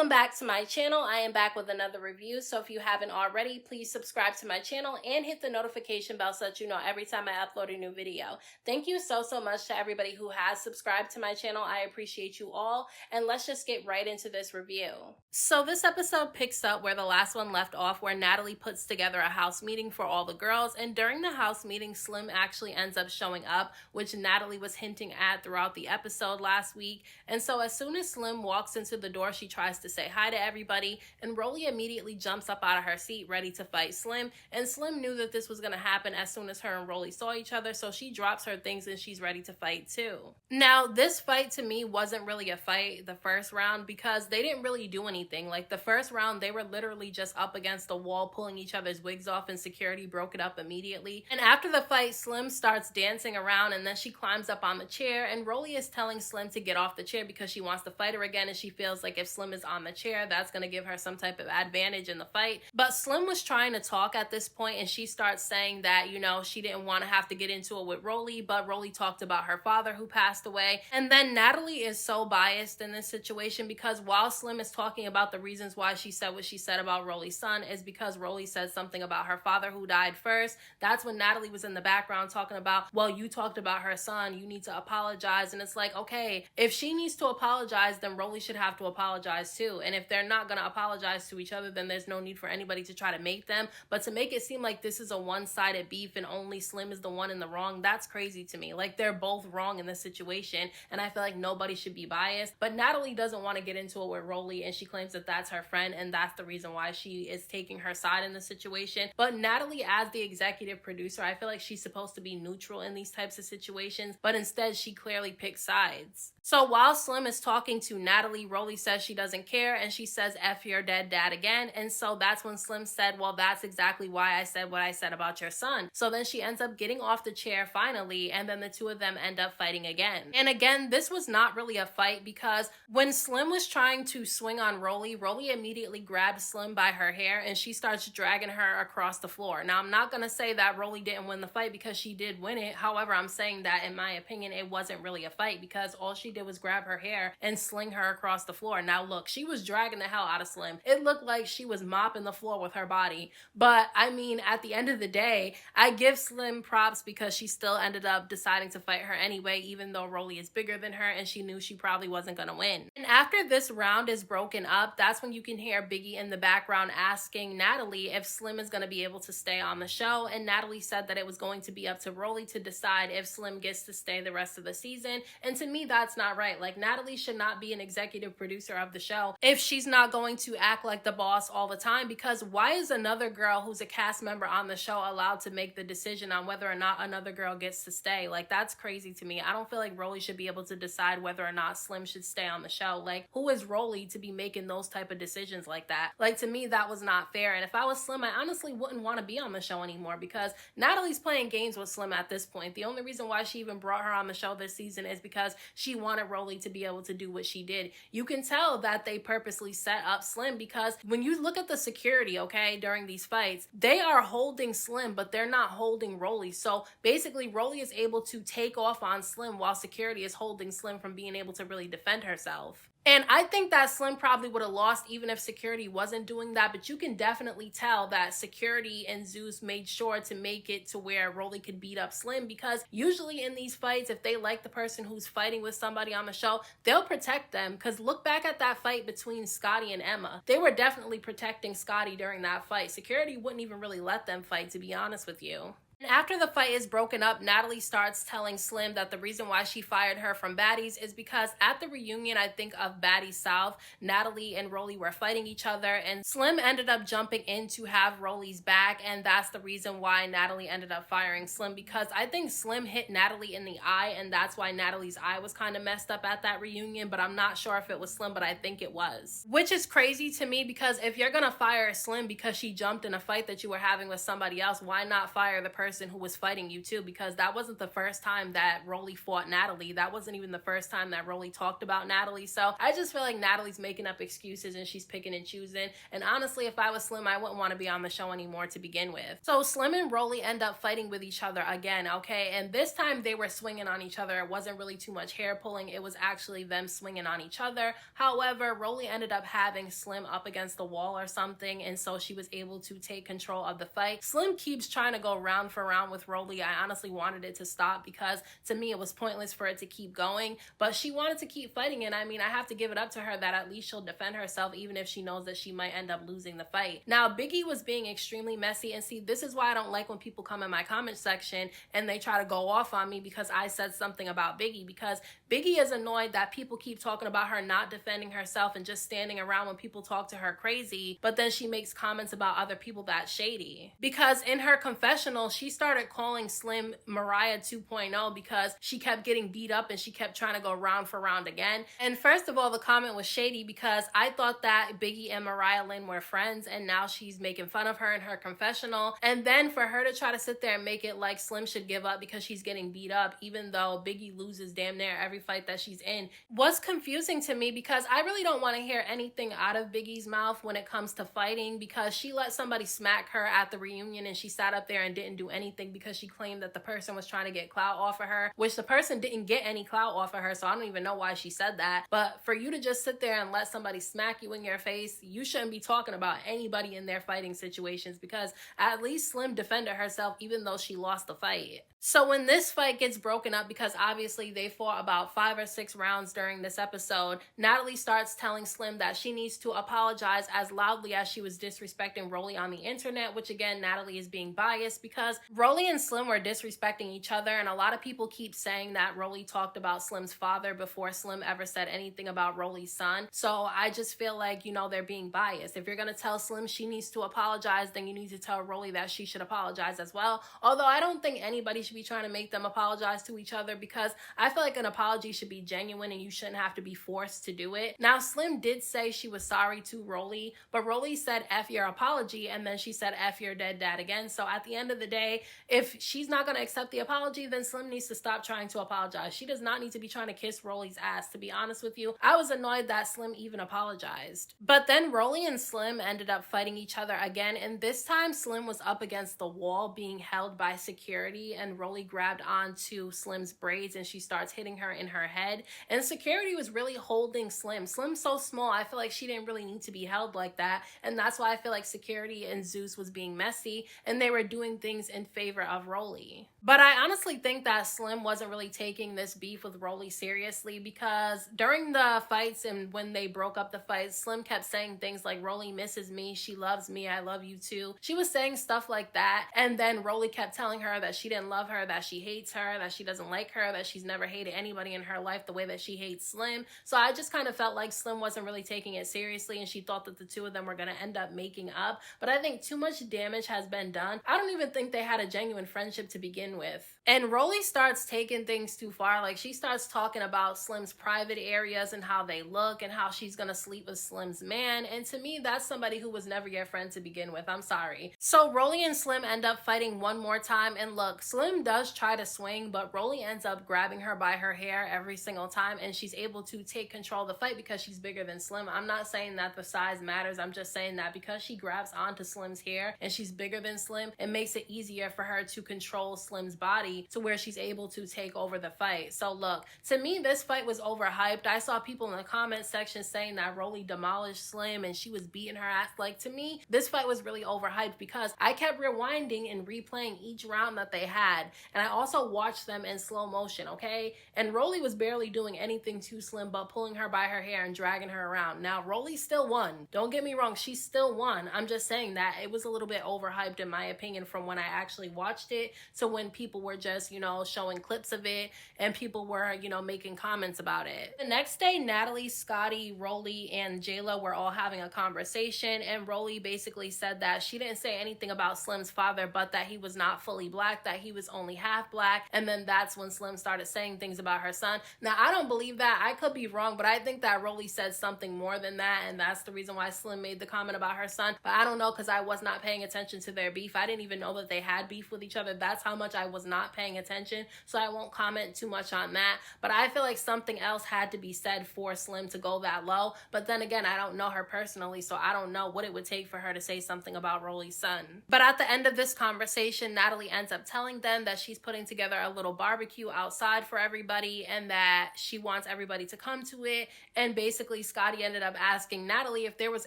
Welcome back to my channel. I am back with another review, so if you haven't already, please subscribe to my channel and hit the notification bell so that you know every time I upload a new video. Thank you so much to everybody who has subscribed to my channel. I appreciate you all, and let's just get right into this review. So this episode picks up where the last one left off, where Natalie puts together a house meeting for all the girls, and during the house meeting, Slim actually ends up showing up, which Natalie was hinting at throughout the episode last week. And so as soon as Slim walks into the door, she tries to say hi to everybody, and Rollie immediately jumps up out of her seat ready to fight Slim, and Slim knew that this was going to happen as soon as her and Rollie saw each other, so she drops her things and she's ready to fight too. Now this fight to me wasn't really a fight the first round because they didn't really do anything. Like the first round they were literally just up against the wall pulling each other's wigs off, and security broke it up immediately. And after the fight, Slim starts dancing around and then she climbs up on the chair, and Rollie is telling Slim to get off the chair because she wants to fight her again, and she feels like if Slim is on the chair, that's going to give her some type of advantage in the fight. But Slim was trying to talk at this point, and she starts saying that, you know, she didn't want to have to get into it with Rollie, but Rollie talked about her father who passed away. And then Natalie is so biased in this situation because while Slim is talking about the reasons why she said what she said about Rollie's son is because Rollie said something about her father who died first. That's when Natalie was in the background talking about, well, you talked about her son, you need to apologize. And it's like, okay, if she needs to apologize, then Rollie should have to apologize too. And if they're not going to apologize to each other, then there's no need for anybody to try to make them. But to make it seem like this is a one-sided beef and only Slim is the one in the wrong, that's crazy to me. Like, they're both wrong in this situation, and I feel like nobody should be biased. But Natalie doesn't want to get into it with Rollie, and she claims that that's her friend, and that's the reason why she is taking her side in the situation. But Natalie, as the executive producer, I feel like she's supposed to be neutral in these types of situations, but instead she clearly picks sides. So while Slim is talking to Natalie, Rollie says she doesn't care, and she says F your dead dad again. And so that's when Slim said, well, that's exactly why I said what I said about your son. So then she ends up getting off the chair finally, and then the two of them end up fighting again. And again, this was not really a fight because when Slim was trying to swing on Rollie, Rollie immediately grabbed Slim by her hair and she starts dragging her across the floor. Now, I'm not going to say that Rollie didn't win the fight because she did win it. However, I'm saying that in my opinion, it wasn't really a fight because all she did was grab her hair and sling her across the floor. Now, look, she was dragging the hell out of Slim. It looked like she was mopping the floor with her body. But I mean, at the end of the day, I give Slim props because she still ended up deciding to fight her anyway, even though Rollie is bigger than her and she knew she probably wasn't going to win. And after this round is broken up, that's when you can hear Biggie in the background asking Natalie if Slim is going to be able to stay on the show. And Natalie said that it was going to be up to Rollie to decide if Slim gets to stay the rest of the season. And to me, that's not right. Like, Natalie should not be an executive producer of the show if she's not going to act like the boss all the time, because why is another girl who's a cast member on the show allowed to make the decision on whether or not another girl gets to stay? Like, that's crazy to me. I don't feel like Rollie should be able to decide whether or not Slim should stay on the show. Like, who is Rollie to be making those type of decisions like that? Like, to me, that was not fair. And if I was Slim, I honestly wouldn't want to be on the show anymore because Natalie's playing games with Slim at this point. The only reason why she even brought her on the show this season is because she wanted Rollie to be able to do what she did. You can tell that they purposely set up Slim because when you look at the security, okay, during these fights, they are holding Slim, but they're not holding Rollie. So basically, Rollie is able to take off on Slim while security is holding Slim from being able to really defend herself. And I think that Slim probably would have lost even if security wasn't doing that, but you can definitely tell that security and Zeus made sure to make it to where Rollie could beat up Slim, because usually in these fights, if they like the person who's fighting with somebody on the show, they'll protect them. Because look back at that fight between Scotty and Emma. They were definitely protecting Scotty during that fight. Security wouldn't even really let them fight, to be honest with you. And after the fight is broken up, Natalie starts telling Slim that the reason why she fired her from Baddies is because at the reunion, I think of Baddies South, Natalie and Rollie were fighting each other, and Slim ended up jumping in to have Rollie's back, and that's the reason why Natalie ended up firing Slim, because I think Slim hit Natalie in the eye, and that's why Natalie's eye was kind of messed up at that reunion, but I'm not sure if it was Slim, but I think it was. Which is crazy to me, because if you're gonna fire Slim because she jumped in a fight that you were having with somebody else, why not fire the person person who was fighting you too, because that wasn't the first time that Rollie fought Natalie. That wasn't even the first time that Rollie talked about Natalie. So I just feel like Natalie's making up excuses and she's picking and choosing. And honestly, if I was Slim, I wouldn't want to be on the show anymore to begin with. So Slim and Rollie end up fighting with each other again, okay? And this time they were swinging on each other. It wasn't really too much hair pulling. It was actually them swinging on each other. However, Rollie ended up having Slim up against the wall or something, and so she was able to take control of the fight. Slim keeps trying to go round for round with Rollie. I honestly wanted it to stop because to me it was pointless for it to keep going, but she wanted to keep fighting, and I mean, I have to give it up to her that at least she'll defend herself even if she knows that she might end up losing the fight. Now, Biggie was being extremely messy, and see, this is why I don't like when people come in my comment section and they try to go off on me because I said something about Biggie, because Biggie is annoyed that people keep talking about her not defending herself and just standing around when people talk to her crazy, but then she makes comments about other people that's shady. Because in her confessional, she started calling Slim Mariah 2.0 because she kept getting beat up and she kept trying to go round for round again. And first of all, the comment was shady because I thought that Biggie and Mariah Lynn were friends, and now she's making fun of her in her confessional. And then for her to try to sit there and make it like Slim should give up because she's getting beat up, even though Biggie loses damn near every fight that she's in, was confusing to me, because I really don't want to hear anything out of Biggie's mouth when it comes to fighting, because she let somebody smack her at the reunion and she sat up there and didn't do anything because she claimed that the person was trying to get clout off of her, which the person didn't get any clout off of her, so I don't even know why she said that. But for you to just sit there and let somebody smack you in your face, you shouldn't be talking about anybody in their fighting situations, because at least Slim defended herself even though she lost the fight. So when this fight gets broken up, because obviously they fought about 5 or 6 rounds during this episode, Natalie starts telling Slim that she needs to apologize as loudly as she was disrespecting Rollie on the internet, which again, Natalie is being biased because Rollie and Slim were disrespecting each other, and a lot of people keep saying that Rollie talked about Slim's father before Slim ever said anything about Rollie's son. So I just feel like, you know, they're being biased. If you're gonna tell Slim she needs to apologize, then you need to tell Rollie that she should apologize as well. Although I don't think anybody should be trying to make them apologize to each other, because I feel like an apology should be genuine and you shouldn't have to be forced to do it. Now, Slim did say she was sorry to Rollie, but Rollie said F your apology, and then she said F your dead dad again. So at the end of the day, if she's not going to accept the apology, then Slim needs to stop trying to apologize. She does not need to be trying to kiss Rollie's ass, to be honest with you. I was annoyed that Slim even apologized. But then Rollie and Slim ended up fighting each other again, and this time Slim was up against the wall being held by security, and Rollie grabbed onto Slim's braids and she starts hitting her in her head, and security was really holding Slim. Slim's so small, I feel like she didn't really need to be held like that, and that's why I feel like security and Zeus was being messy and they were doing things in favor of Rollie. But I honestly think that Slim wasn't really taking this beef with Rollie seriously, because during the fights and when they broke up the fights, Slim kept saying things like Rollie misses me, she loves me, I love you too. She was saying stuff like that, and then Rollie kept telling her that she didn't love her, that she hates her, that she doesn't like her, that she's never hated anybody in her life the way that she hates Slim. So I just kind of felt like Slim wasn't really taking it seriously, and she thought that the two of them were going to end up making up. But I think too much damage has been done. I don't even think they had a genuine friendship to begin with. And Rollie starts taking things too far. Like, she starts talking about Slim's private areas and how they look and how she's gonna sleep with Slim's man. And to me, that's somebody who was never your friend to begin with. I'm sorry. So Rollie and Slim end up fighting one more time. And look, Slim does try to swing, but Rollie ends up grabbing her by her hair every single time. And she's able to take control of the fight because she's bigger than Slim. I'm not saying that the size matters. I'm just saying that because she grabs onto Slim's hair and she's bigger than Slim, it makes it easier for her to control Slim's body to where she's able to take over the fight. So look, to me, this fight was overhyped. I saw people in the comment section saying that Rollie demolished Slim and she was beating her ass. Like, to me, this fight was really overhyped because I kept rewinding and replaying each round that they had, and I also watched them in slow motion, okay? And Rollie was barely doing anything to Slim but pulling her by her hair and dragging her around. Now, Rollie still won. Don't get me wrong, she still won. I'm just saying that it was a little bit overhyped in my opinion from when I actually watched it to when people were just, you know, showing clips of it and people were, you know, making comments about it. The next day, Natalie, Scotty, Rollie, and Jayla were all having a conversation, and Rollie basically said that she didn't say anything about Slim's father, but that he was not fully black, that he was only half black. And then that's when Slim started saying things about her son. Now, I don't believe that. I could be wrong, but I think that Rollie said something more than that, and that's the reason why Slim made the comment about her son. But I don't know, because I was not paying attention to their beef. I didn't even know that they had beef with each other. That's how much I was not paying attention, so I won't comment too much on that. But I feel like something else had to be said for Slim to go that low. But then again, I don't know her personally, so I don't know what it would take for her to say something about Rollie's son. But at the end of this conversation, Natalie ends up telling them that she's putting together a little barbecue outside for everybody and that she wants everybody to come to it. And basically, Scotty ended up asking Natalie if there was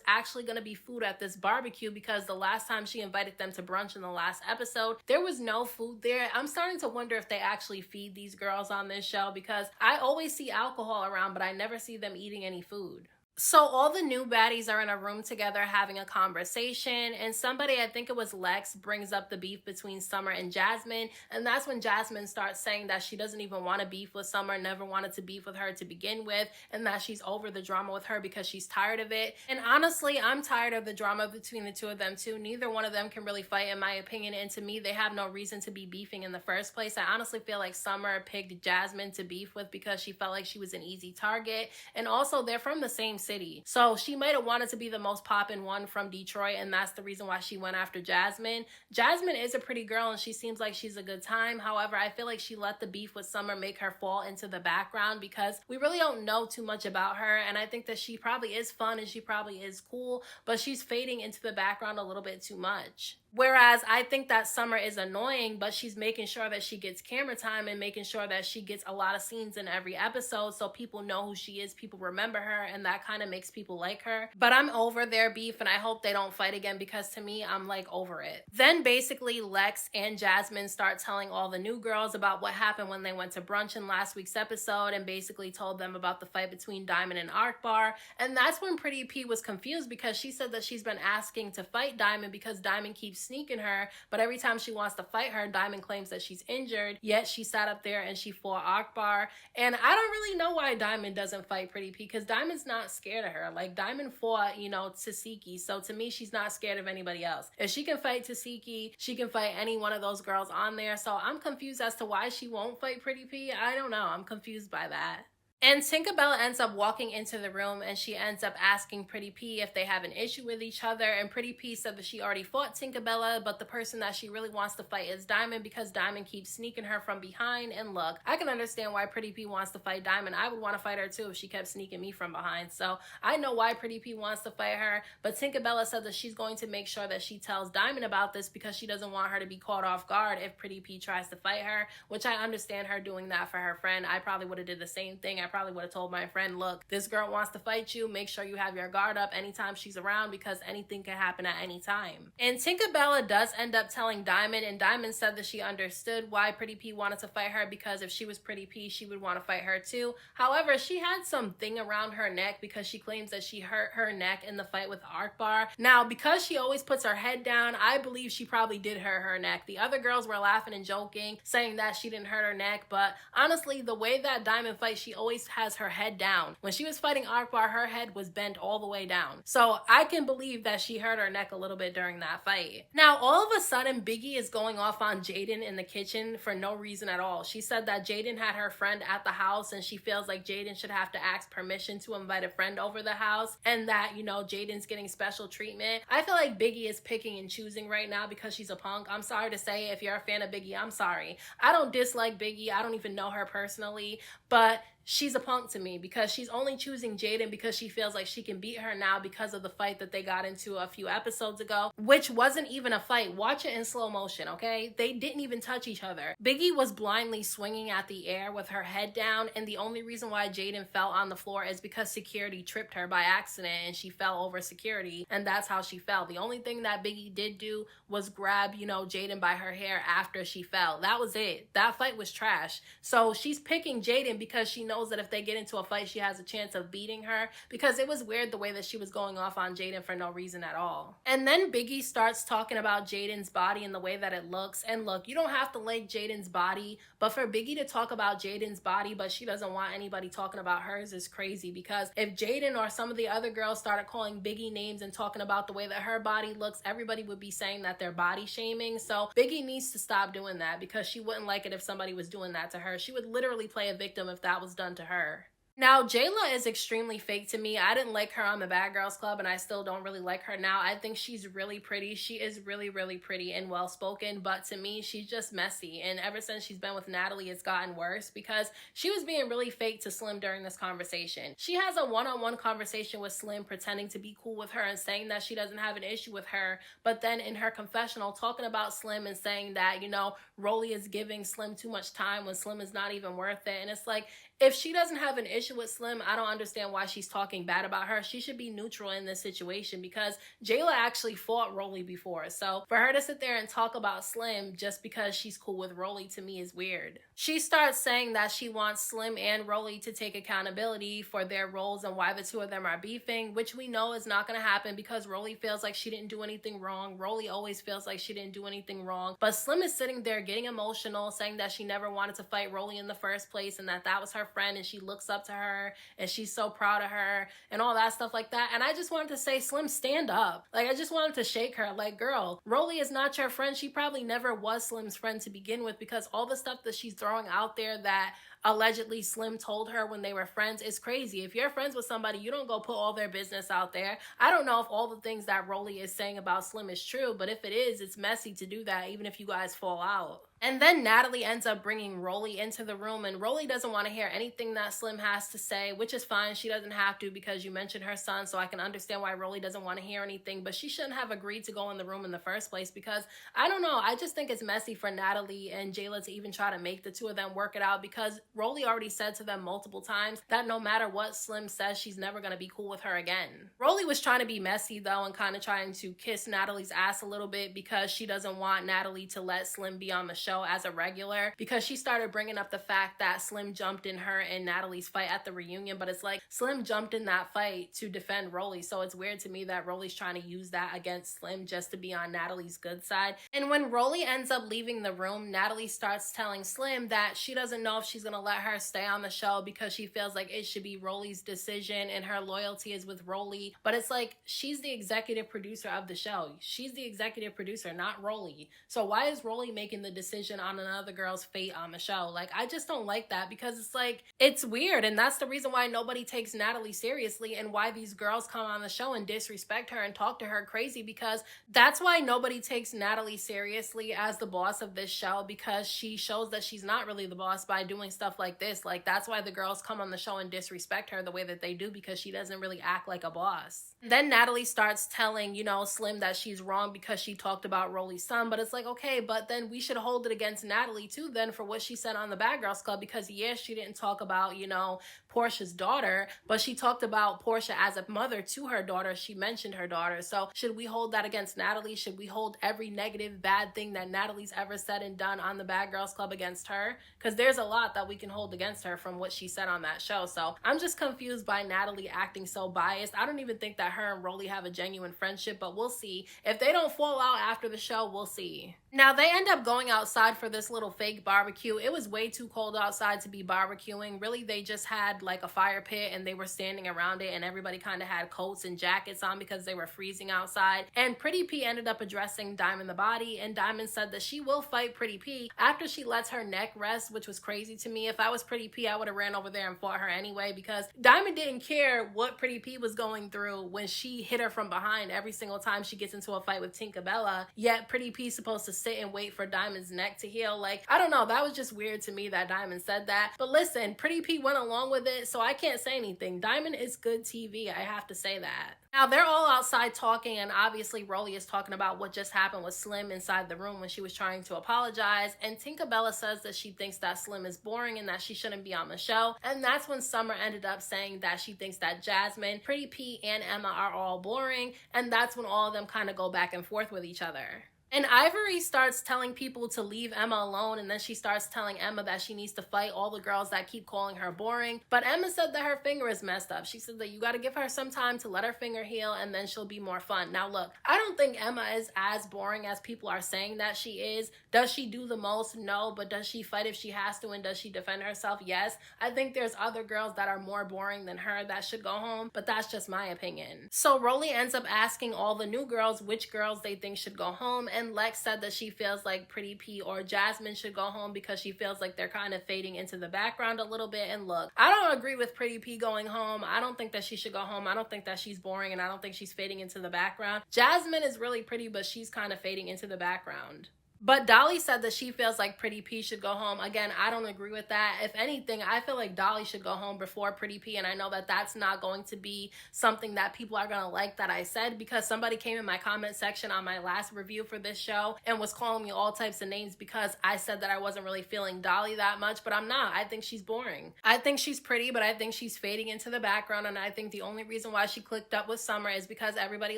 actually going to be food at this barbecue, because the last time she invited them to brunch in the last episode, there was no food there. I'm starting to wonder if they actually feed these girls on this show, because I always see alcohol around, but I never see them eating any food. So all the new baddies are in a room together having a conversation, and somebody, I think it was Lex, brings up the beef between Summer and Jasmine, and that's when Jasmine starts saying that she doesn't even want to beef with Summer, never wanted to beef with her to begin with, and that she's over the drama with her because she's tired of it. And honestly, I'm tired of the drama between the two of them too. Neither one of them can really fight, in my opinion, and to me, they have no reason to be beefing in the first place. I honestly feel like Summer picked Jasmine to beef with because she felt like she was an easy target, and also they're from the same city. So she might have wanted to be the most poppin' one from Detroit, and that's the reason why she went after Jasmine. Jasmine is a pretty girl and she seems like she's a good time. However, I feel like she let the beef with Summer make her fall into the background because we really don't know too much about her, and I think that she probably is fun and she probably is cool, but she's fading into the background a little bit too much. Whereas I think that Summer is annoying, but she's making sure that she gets camera time and making sure that she gets a lot of scenes in every episode so people know who she is, people remember her, and that kind of makes people like her. But I'm over their beef and I hope they don't fight again, because to me, I'm like over it. Then basically Lex and Jasmine start telling all the new girls about what happened when they went to brunch in last week's episode, and basically told them about the fight between Diamond and Arkbar. And that's when Pretty P was confused, because she said that she's been asking to fight Diamond because Diamond keeps sneaking her, but every time she wants to fight her, Diamond claims that she's injured, yet she sat up there and she fought Akbar. And I don't really know why Diamond doesn't fight Pretty P, because Diamond's not scared of her. Like, Diamond fought, Tasiki, so to me, she's not scared of anybody else. If she can fight Tasiki, she can fight any one of those girls on there, so I'm confused as to why she won't fight Pretty P. I don't know, I'm confused by that. And Tinkerbella ends up walking into the room and she ends up asking Pretty P if they have an issue with each other. And Pretty P said that she already fought Tinkerbella, but the person that she really wants to fight is Diamond, because Diamond keeps sneaking her from behind. And look, I can understand why Pretty P wants to fight Diamond. I would want to fight her too if she kept sneaking me from behind. So I know why Pretty P wants to fight her, but Tinkerbella said that she's going to make sure that she tells Diamond about this because she doesn't want her to be caught off guard if Pretty P tries to fight her, which I understand her doing that for her friend. I probably would have did the same thing. I probably would have told my friend, look, this girl wants to fight you, make sure you have your guard up anytime she's around, because anything can happen at any time. And Tinkerbella does end up telling Diamond, and Diamond said that she understood why Pretty P wanted to fight her, because if she was Pretty P, she would want to fight her too. However, she had something around her neck because she claims that she hurt her neck in the fight with Arkbar. Now, because she always puts her head down, I believe she probably did hurt her neck. The other girls were laughing and joking, saying that she didn't hurt her neck, but honestly, the way that Diamond fights, she always has her head down. When she was fighting Arkbar, her head was bent all the way down. So I can believe that she hurt her neck a little bit during that fight. Now, all of a sudden, Biggie is going off on Jaden in the kitchen for no reason at all. She said that Jaden had her friend at the house and she feels like Jaden should have to ask permission to invite a friend over the house, and that, Jaden's getting special treatment. I feel like Biggie is picking and choosing right now because she's a punk. I'm sorry to say, if you're a fan of Biggie, I'm sorry. I don't dislike Biggie. I don't even know her personally, but she's a punk to me because she's only choosing Jaden because she feels like she can beat her now because of the fight that they got into a few episodes ago, which wasn't even a fight. Watch it in slow motion, okay? They didn't even touch each other. Biggie was blindly swinging at the air with her head down, and the only reason why Jaden fell on the floor is because security tripped her by accident and she fell over security, and that's how she fell. The only thing that Biggie did do was grab, Jaden by her hair after she fell. That was it. That fight was trash. So she's picking Jaden because she knows knows that if they get into a fight, she has a chance of beating her, because it was weird the way that she was going off on Jaden for no reason at all. And then Biggie starts talking about Jaden's body and the way that it looks. And look, you don't have to like Jaden's body, but for Biggie to talk about Jaden's body, but she doesn't want anybody talking about hers is crazy, because if Jaden or some of the other girls started calling Biggie names and talking about the way that her body looks, everybody would be saying that they're body shaming. So Biggie needs to stop doing that, because she wouldn't like it if somebody was doing that to her. She would literally play a victim if that was done to her. Now, Jayla is extremely fake to me. I didn't like her on the Bad Girls Club, and I still don't really like her now. I think she's really pretty. She is really, really pretty and well-spoken, but to me, she's just messy. And ever since she's been with Natalie, it's gotten worse, because she was being really fake to Slim during this conversation. She has a one-on-one conversation with Slim, pretending to be cool with her and saying that she doesn't have an issue with her, but then in her confessional, talking about Slim and saying that, you know, Rollie is giving Slim too much time when Slim is not even worth it. And it's like, if she doesn't have an issue with Slim, I don't understand why she's talking bad about her. She should be neutral in this situation, because Jayla actually fought Rollie before. So for her to sit there and talk about Slim just because she's cool with Rollie, to me, is weird. She starts saying that she wants Slim and Rollie to take accountability for their roles and why the two of them are beefing, which we know is not going to happen, because Rollie feels like she didn't do anything wrong. Rollie always feels like she didn't do anything wrong. But Slim is sitting there getting emotional, saying that she never wanted to fight Rollie in the first place, and that was her friend and she looks up to her and she's so proud of her and all that stuff like that. And I just wanted to say, Slim, stand up. Like, I just wanted to shake her. Like, girl, Rollie is not your friend. She probably never was Slim's friend to begin with, because all the stuff that she's throwing out there that allegedly Slim told her when they were friends is crazy. If you're friends with somebody, you don't go put all their business out there. I don't know if all the things that Rollie is saying about Slim is true, but if it is, it's messy to do that, even if you guys fall out. And then Natalie ends up bringing Rollie into the room, and Rollie doesn't want to hear anything that Slim has to say, which is fine. She doesn't have to, because you mentioned her son, so I can understand why Rollie doesn't want to hear anything, but she shouldn't have agreed to go in the room in the first place, because I don't know. I just think it's messy for Natalie and Jayla to even try to make the two of them work it out, because Rollie already said to them multiple times that no matter what Slim says, she's never going to be cool with her again. Rollie was trying to be messy, though, and kind of trying to kiss Natalie's ass a little bit, because she doesn't want Natalie to let Slim be on the show as a regular, because she started bringing up the fact that Slim jumped in her and Natalie's fight at the reunion, but it's like Slim jumped in that fight to defend Rollie, so it's weird to me that Rollie's trying to use that against Slim just to be on Natalie's good side. And when Rollie ends up leaving the room, Natalie starts telling Slim that she doesn't know if she's gonna let her stay on the show, because she feels like it should be Rollie's decision and her loyalty is with Rollie. But it's like, she's the executive producer of the show. She's the executive producer, not Rollie. So why is Rollie making the decision on another girl's fate on the show? Like, I just don't like that, because it's like, it's weird, and that's the reason why nobody takes Natalie seriously and why these girls come on the show and disrespect her and talk to her crazy, because that's why nobody takes Natalie seriously as the boss of this show, because she shows that she's not really the boss by doing stuff like this. Like, that's why the girls come on the show and disrespect her the way that they do, because she doesn't really act like a boss. Then Natalie starts telling, you know, Slim that she's wrong because she talked about Rollie's son, but it's like, okay, but then we should hold it against Natalie too then for what she said on the Bad Girls Club, because yes, she didn't talk about, you know, Portia's daughter, but she talked about Portia as a mother to her daughter. She mentioned her daughter. So should we hold that against Natalie? Should we hold every negative, bad thing that Natalie's ever said and done on the Bad Girls Club against her? Because there's a lot that we can hold against her from what she said on that show. So I'm just confused by Natalie acting so biased. I don't even think that her and Rollie have a genuine friendship, but we'll see. If they don't fall out after the show, we'll see. Now, they end up going outside for this little fake barbecue. It was way too cold outside to be barbecuing. Really, they just had like a fire pit and they were standing around it, and everybody kind of had coats and jackets on because they were freezing outside. And PrettyP ended up addressing Diamond the Body, and Diamond said that she will fight PrettyP after she lets her neck rest, which was crazy to me. If I was PrettyP, I would have ran over there and fought her anyway, because Diamond didn't care what PrettyP was going through when she hit her from behind every single time she gets into a fight with Tinkerbella, yet PrettyP's supposed to sit and wait for Diamond's neck to heal. Like, I don't know, that was just weird to me that Diamond said that. But listen, PrettyP went along with it, so I can't say anything. Diamond is good TV, I have to say that. Now, they're all outside talking, and obviously Rollie is talking about what just happened with Slim inside the room when she was trying to apologize, and Tinkerbella says that she thinks that Slim is boring and that she shouldn't be on the show. And that's when Summer ended up saying that she thinks that Jasmine, PrettyP, and Emma are all boring, and that's when all of them kind of go back and forth with each other. And Ivory starts telling people to leave Emma alone, and then she starts telling Emma that she needs to fight all the girls that keep calling her boring. But Emma said that her finger is messed up. She said that you got to give her some time to let her finger heal, and then she'll be more fun. Now look, I don't think Emma is as boring as people are saying that she is. Does she do the most? No. But does she fight if she has to, and does she defend herself? Yes. I think there's other girls that are more boring than her that should go home, but that's just my opinion. So Rollie ends up asking all the new girls which girls they think should go home, and Lex said that she feels like PrettyP or Jasmine should go home because she feels like they're kind of fading into the background a little bit. And look, I don't agree with PrettyP going home. I don't think that she should go home. I don't think that she's boring, and I don't think she's fading into the background. Jasmine is really pretty, but she's kind of fading into the background. But Dolly said that she feels like PrettyP should go home. Again, I don't agree with that. If anything, I feel like Dolly should go home before PrettyP, and I know that that's not going to be something that people are going to like that I said, because somebody came in my comment section on my last review for this show and was calling me all types of names because I said that I wasn't really feeling Dolly that much, but I'm not. I think she's boring. I think she's pretty, but I think she's fading into the background, and I think the only reason why she clicked up with Summer is because everybody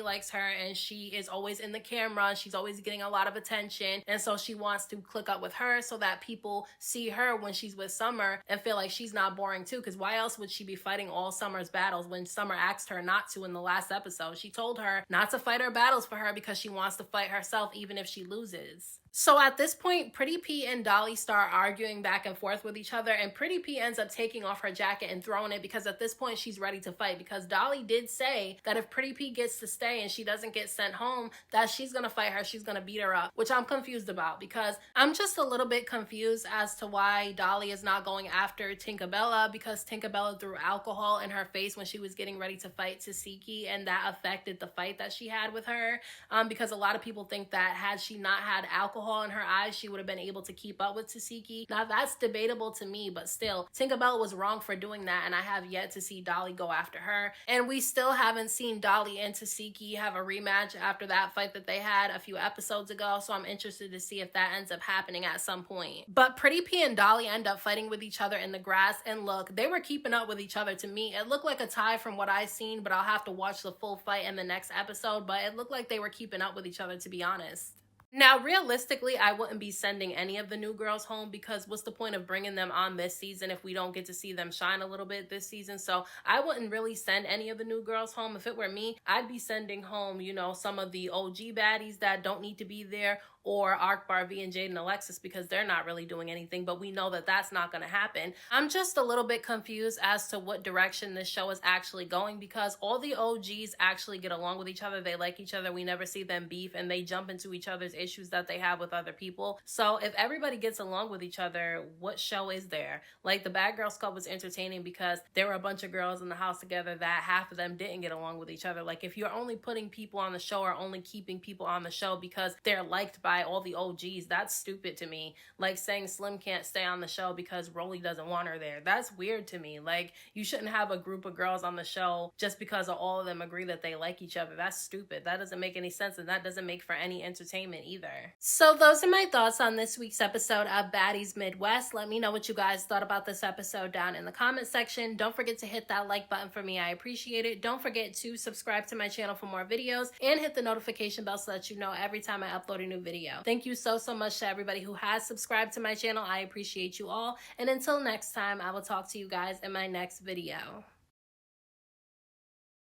likes her, and she is always in the camera. She's always getting a lot of attention, and so she wants to click up with her so that people see her when she's with Summer and feel like she's not boring too, because why else would she be fighting all Summer's battles when Summer asked her not to in the last episode? She told her not to fight her battles for her because she wants to fight herself even if she loses. So at this point, PrettyP and Dolly start arguing back and forth with each other, and PrettyP ends up taking off her jacket and throwing it because at this point she's ready to fight, because Dolly did say that if PrettyP gets to stay and she doesn't get sent home, that she's gonna fight her, she's gonna beat her up, which I'm confused about, because I'm just a little bit confused as to why Dolly is not going after Tinkerbella, because Tinkerbella threw alcohol in her face when she was getting ready to fight Tasiki, and that affected the fight that she had with her, because a lot of people think that had she not had alcohol in her eyes, she would have been able to keep up with Tasiki. Now that's debatable to me, but still, Tinkerbella was wrong for doing that, and I have yet to see Dolly go after her. And we still haven't seen Dolly and Tasiki have a rematch after that fight that they had a few episodes ago, so I'm interested to see if that ends up happening at some point. But PrettyP and Dolly end up fighting with each other in the grass, and look, they were keeping up with each other. To me, it looked like a tie from what I've seen, but I'll have to watch the full fight in the next episode, but it looked like they were keeping up with each other, to be honest. Now, realistically, I wouldn't be sending any of the new girls home, because what's the point of bringing them on this season if we don't get to see them shine a little bit this season? So I wouldn't really send any of the new girls home. If it were me, I'd be sending home, you know, some of the OG baddies that don't need to be there, or Akbar, V, and Jade and Alexis, because they're not really doing anything, but we know that that's not going to happen. I'm just a little bit confused as to what direction this show is actually going, because all the OGs actually get along with each other. They like each other. We never see them beef, and they jump into each other's issues that they have with other people. So if everybody gets along with each other, what show is there? Like, the Bad Girls Club was entertaining because there were a bunch of girls in the house together that half of them didn't get along with each other. Like, if you're only putting people on the show or only keeping people on the show because they're liked by all the OGs, that's stupid to me. Like saying Slim can't stay on the show because Rollie doesn't want her there. That's weird to me. Like, you shouldn't have a group of girls on the show just because all of them agree that they like each other. That's stupid. That doesn't make any sense, and that doesn't make for any entertainment either. So those are my thoughts on this week's episode of Baddies Midwest. Let me know what you guys thought about this episode down in the comment section. Don't forget to hit that like button for me. I appreciate it. Don't forget to subscribe to my channel for more videos and hit the notification bell so that you know every time I upload a new video. Thank you so much to everybody who has subscribed to my channel. I appreciate you all. And until next time, I will talk to you guys in my next video.